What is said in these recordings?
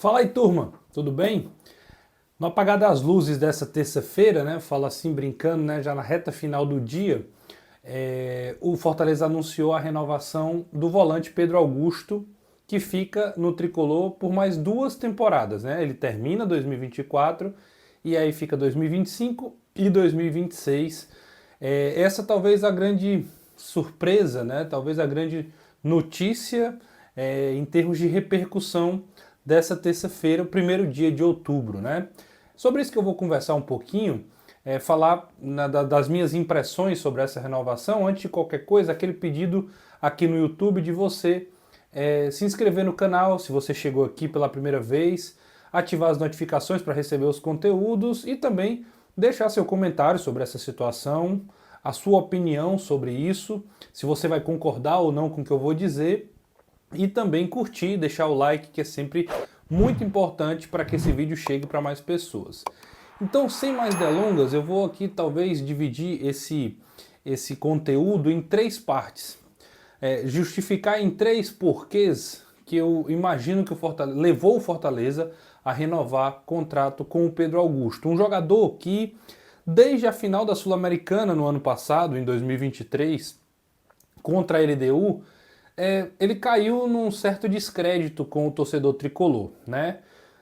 Fala aí, turma, tudo bem? No apagar das luzes dessa terça-feira, né, falo assim brincando, né, já na reta final do dia, o Fortaleza anunciou a renovação do volante Pedro Augusto, que fica no Tricolor por mais 2 temporadas, né? Ele termina 2024 e aí fica 2025 e 2026. Essa talvez a grande surpresa, né? Talvez a grande notícia em termos de repercussão dessa terça-feira, o primeiro dia de outubro, né? Sobre isso que eu vou conversar um pouquinho, falar das minhas impressões sobre essa renovação. Antes de qualquer coisa, aquele pedido aqui no YouTube de você se inscrever no canal, se você chegou aqui pela primeira vez, ativar as notificações para receber os conteúdos e também deixar seu comentário sobre essa situação, a sua opinião sobre isso, se você vai concordar ou não com o que eu vou dizer, e também curtir, deixar o like, que é sempre muito importante para que esse vídeo chegue para mais pessoas. Então, sem mais delongas, eu vou aqui talvez dividir esse conteúdo em 3 partes. Justificar em 3 porquês que eu imagino que o Fortaleza levou o Fortaleza a renovar contrato com o Pedro Augusto. Um jogador que, desde a final da Sul-Americana no ano passado, em 2023, contra a LDU, ele caiu num certo descrédito com o torcedor tricolor, né?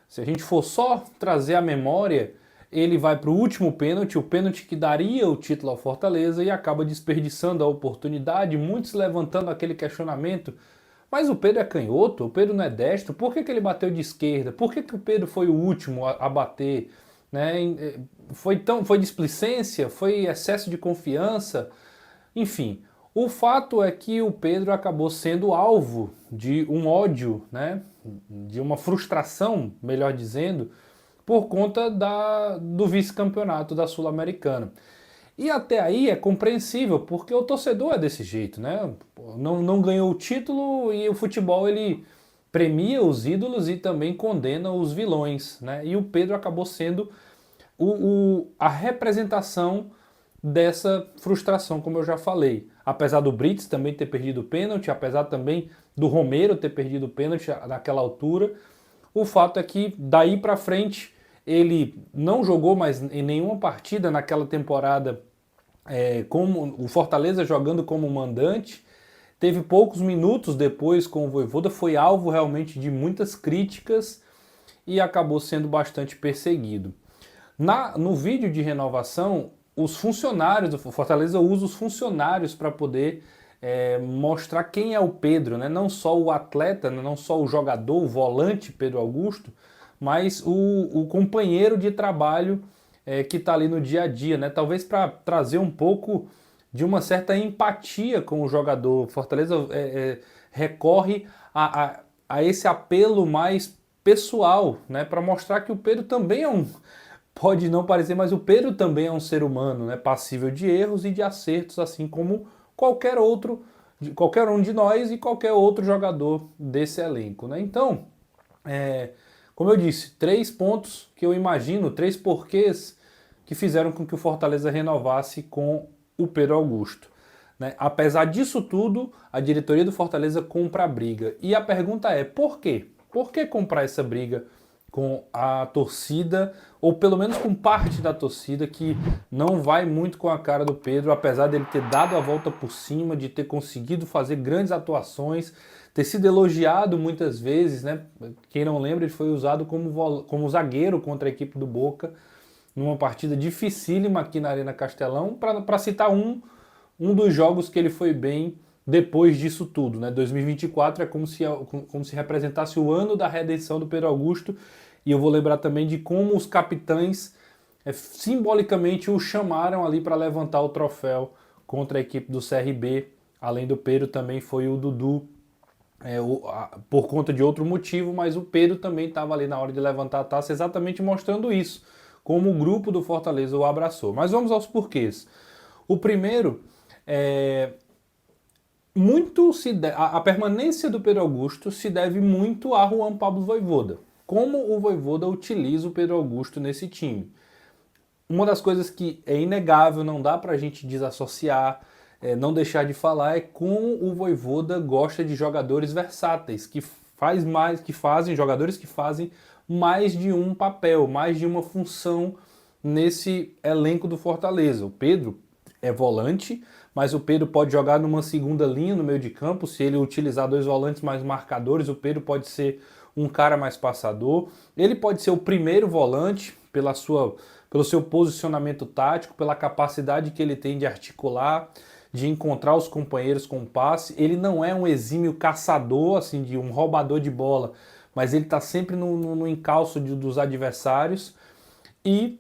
Se a gente for só trazer a memória, ele vai para o último pênalti, o pênalti que daria o título ao Fortaleza, e acaba desperdiçando a oportunidade, muitos levantando aquele questionamento: mas o Pedro é canhoto, o Pedro não é destro, por que ele bateu de esquerda? Por que o Pedro foi o último a bater? Né? Foi displicência? Foi excesso de confiança? Enfim, o fato é que o Pedro acabou sendo alvo de um ódio, né, de uma frustração, melhor dizendo, por conta do vice-campeonato da Sul-Americana. E até aí é compreensível, porque o torcedor é desse jeito, né? Não ganhou o título e o futebol ele premia os ídolos e também condena os vilões, né? E o Pedro acabou sendo a representação dessa frustração, como eu já falei. Apesar do Brits também ter perdido o pênalti, apesar também do Romero ter perdido o pênalti naquela altura, o fato é que daí para frente ele não jogou mais em nenhuma partida naquela temporada, como o Fortaleza jogando como mandante. Teve poucos minutos depois com o Vojvoda, foi alvo realmente de muitas críticas e acabou sendo bastante perseguido. No vídeo de renovação, os funcionários do Fortaleza usam os funcionários para poder mostrar quem é o Pedro, né? Não só o atleta, não só o jogador, o volante Pedro Augusto, mas o companheiro de trabalho que está ali no dia a dia, né? Talvez para trazer um pouco de uma certa empatia com o jogador. Fortaleza recorre a esse apelo mais pessoal, né? Para mostrar que o Pedro também pode não parecer, mas o Pedro também é um ser humano, né, passível de erros e de acertos, assim como qualquer um de nós e qualquer outro jogador desse elenco, né? Então, como eu disse, 3 pontos que eu imagino, 3 porquês que fizeram com que o Fortaleza renovasse com o Pedro Augusto, né? Apesar disso tudo, a diretoria do Fortaleza compra a briga. E a pergunta é, por quê? Por que comprar essa briga com a torcida, ou pelo menos com parte da torcida que não vai muito com a cara do Pedro, apesar dele ter dado a volta por cima, de ter conseguido fazer grandes atuações, ter sido elogiado muitas vezes, né? Quem não lembra, ele foi usado como zagueiro contra a equipe do Boca, numa partida dificílima aqui na Arena Castelão, para citar um dos jogos que ele foi bem depois disso tudo, né? 2024 é como se representasse o ano da redenção do Pedro Augusto, e eu vou lembrar também de como os capitães simbolicamente o chamaram ali para levantar o troféu contra a equipe do CRB. Além do Pedro também foi o Dudu, por conta de outro motivo, mas o Pedro também estava ali na hora de levantar a taça, exatamente mostrando isso, como o grupo do Fortaleza o abraçou. Mas vamos aos porquês. O primeiro a permanência do Pedro Augusto se deve muito a Juan Pablo Vojvoda. Como o Vojvoda utiliza o Pedro Augusto nesse time. Uma das coisas que é inegável, não dá pra gente desassociar, não deixar de falar, é como o Vojvoda gosta de jogadores versáteis, que jogadores que fazem mais de um papel, mais de uma função nesse elenco do Fortaleza. O Pedro é volante, mas o Pedro pode jogar numa segunda linha no meio de campo, se ele utilizar dois volantes mais marcadores, o Pedro pode ser um cara mais passador, ele pode ser o primeiro volante pelo seu posicionamento tático, pela capacidade que ele tem de articular, de encontrar os companheiros com o passe. Ele não é um exímio caçador, assim, de um roubador de bola, mas ele está sempre no encalço dos adversários. E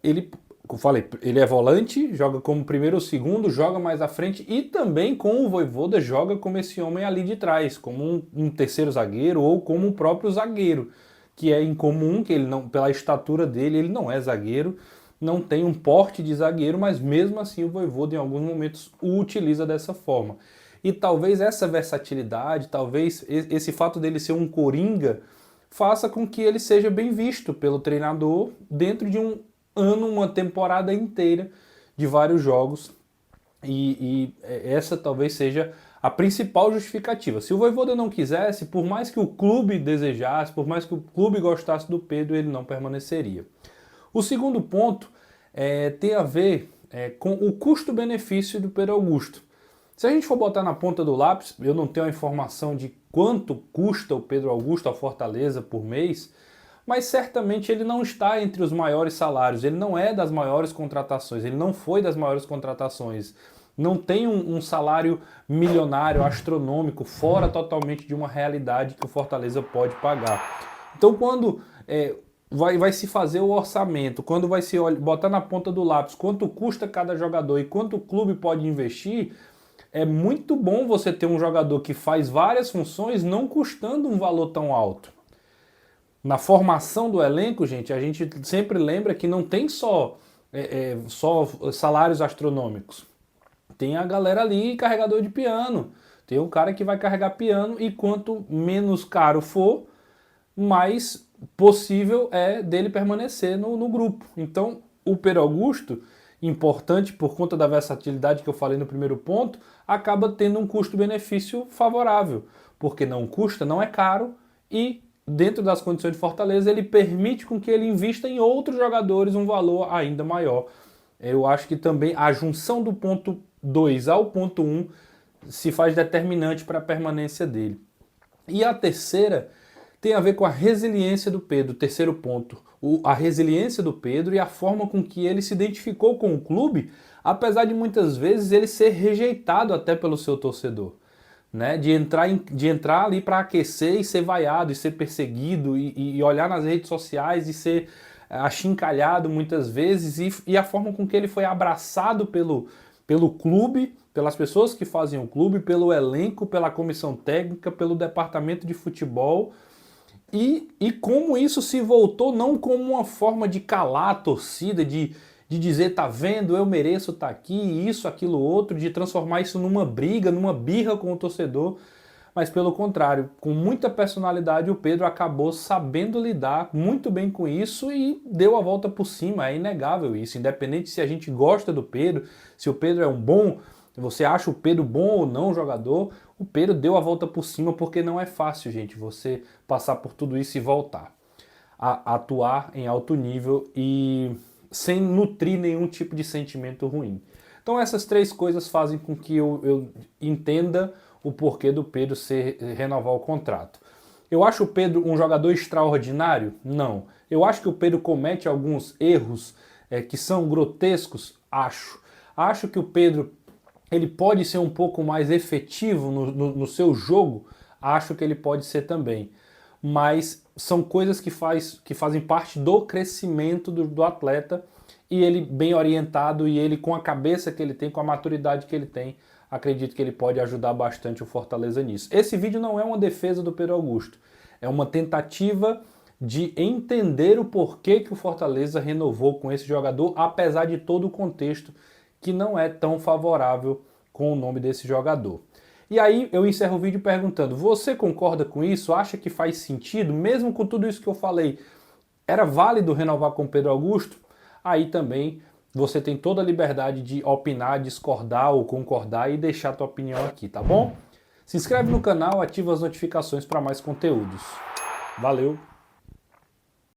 ele, como eu falei, ele é volante, joga como primeiro ou segundo, joga mais à frente e também com o Vojvoda joga como esse homem ali de trás, como um terceiro zagueiro ou como o próprio zagueiro, que é incomum, que ele não, pela estatura dele, ele não é zagueiro, não tem um porte de zagueiro, mas mesmo assim o Vojvoda em alguns momentos o utiliza dessa forma. E talvez essa versatilidade, talvez esse fato dele ser um coringa, faça com que ele seja bem visto pelo treinador dentro de um ano, uma temporada inteira de vários jogos. E essa talvez seja a principal justificativa. Se o Vojvoda não quisesse, por mais que o clube desejasse, por mais que o clube gostasse do Pedro, ele não permaneceria. O segundo ponto tem a ver com o custo-benefício do Pedro Augusto. Se a gente for botar na ponta do lápis, eu não tenho a informação de quanto custa o Pedro Augusto ao Fortaleza por mês, mas certamente ele não está entre os maiores salários, ele não é das maiores contratações, ele não foi das maiores contratações, não tem um salário milionário, astronômico, fora totalmente de uma realidade que o Fortaleza pode pagar. Então quando vai se fazer o orçamento, quando vai se botar na ponta do lápis quanto custa cada jogador e quanto o clube pode investir, é muito bom você ter um jogador que faz várias funções não custando um valor tão alto. Na formação do elenco, gente, a gente sempre lembra que não tem só salários astronômicos. Tem a galera ali, carregador de piano. Tem um cara que vai carregar piano e quanto menos caro for, mais possível é dele permanecer no grupo. Então, o Pedro Augusto, importante por conta da versatilidade que eu falei no primeiro ponto, acaba tendo um custo-benefício favorável, porque não custa, não é caro e dentro das condições de Fortaleza ele permite com que ele invista em outros jogadores um valor ainda maior. Eu acho que também a junção do ponto 2 ao ponto 1 se faz determinante para a permanência dele. E a terceira tem a ver com a resiliência do Pedro, terceiro ponto. A resiliência do Pedro e a forma com que ele se identificou com o clube, apesar de muitas vezes ele ser rejeitado até pelo seu torcedor. Né? De entrar ali para aquecer e ser vaiado, e ser perseguido, e olhar nas redes sociais e ser achincalhado muitas vezes, e a forma com que ele foi abraçado pelo clube, pelas pessoas que fazem o clube, pelo elenco, pela comissão técnica, pelo departamento de futebol, e como isso se voltou não como uma forma de calar a torcida, de dizer, tá vendo, eu mereço estar aqui, isso, aquilo, outro, de transformar isso numa briga, numa birra com o torcedor, mas pelo contrário, com muita personalidade o Pedro acabou sabendo lidar muito bem com isso e deu a volta por cima, é inegável isso, independente se a gente gosta do Pedro, se o Pedro é um bom, você acha o Pedro bom ou não jogador, o Pedro deu a volta por cima porque não é fácil, gente, você passar por tudo isso e voltar a atuar em alto nível e sem nutrir nenhum tipo de sentimento ruim. Então essas três coisas fazem com que eu entenda o porquê do Pedro renovar o contrato. Eu acho o Pedro um jogador extraordinário? Não. Eu acho que o Pedro comete alguns erros que são grotescos? Acho. Acho que o Pedro ele pode ser um pouco mais efetivo no seu jogo? Acho que ele pode ser também. Mas são coisas que fazem parte do crescimento do atleta e ele bem orientado e ele com a cabeça que ele tem, com a maturidade que ele tem, acredito que ele pode ajudar bastante o Fortaleza nisso. Esse vídeo não é uma defesa do Pedro Augusto, é uma tentativa de entender o porquê que o Fortaleza renovou com esse jogador, apesar de todo o contexto que não é tão favorável com o nome desse jogador. E aí eu encerro o vídeo perguntando, você concorda com isso? Acha que faz sentido? Mesmo com tudo isso que eu falei, era válido renovar com o Pedro Augusto? Aí também você tem toda a liberdade de opinar, discordar ou concordar e deixar a tua opinião aqui, tá bom? Se inscreve no canal, ativa as notificações para mais conteúdos. Valeu!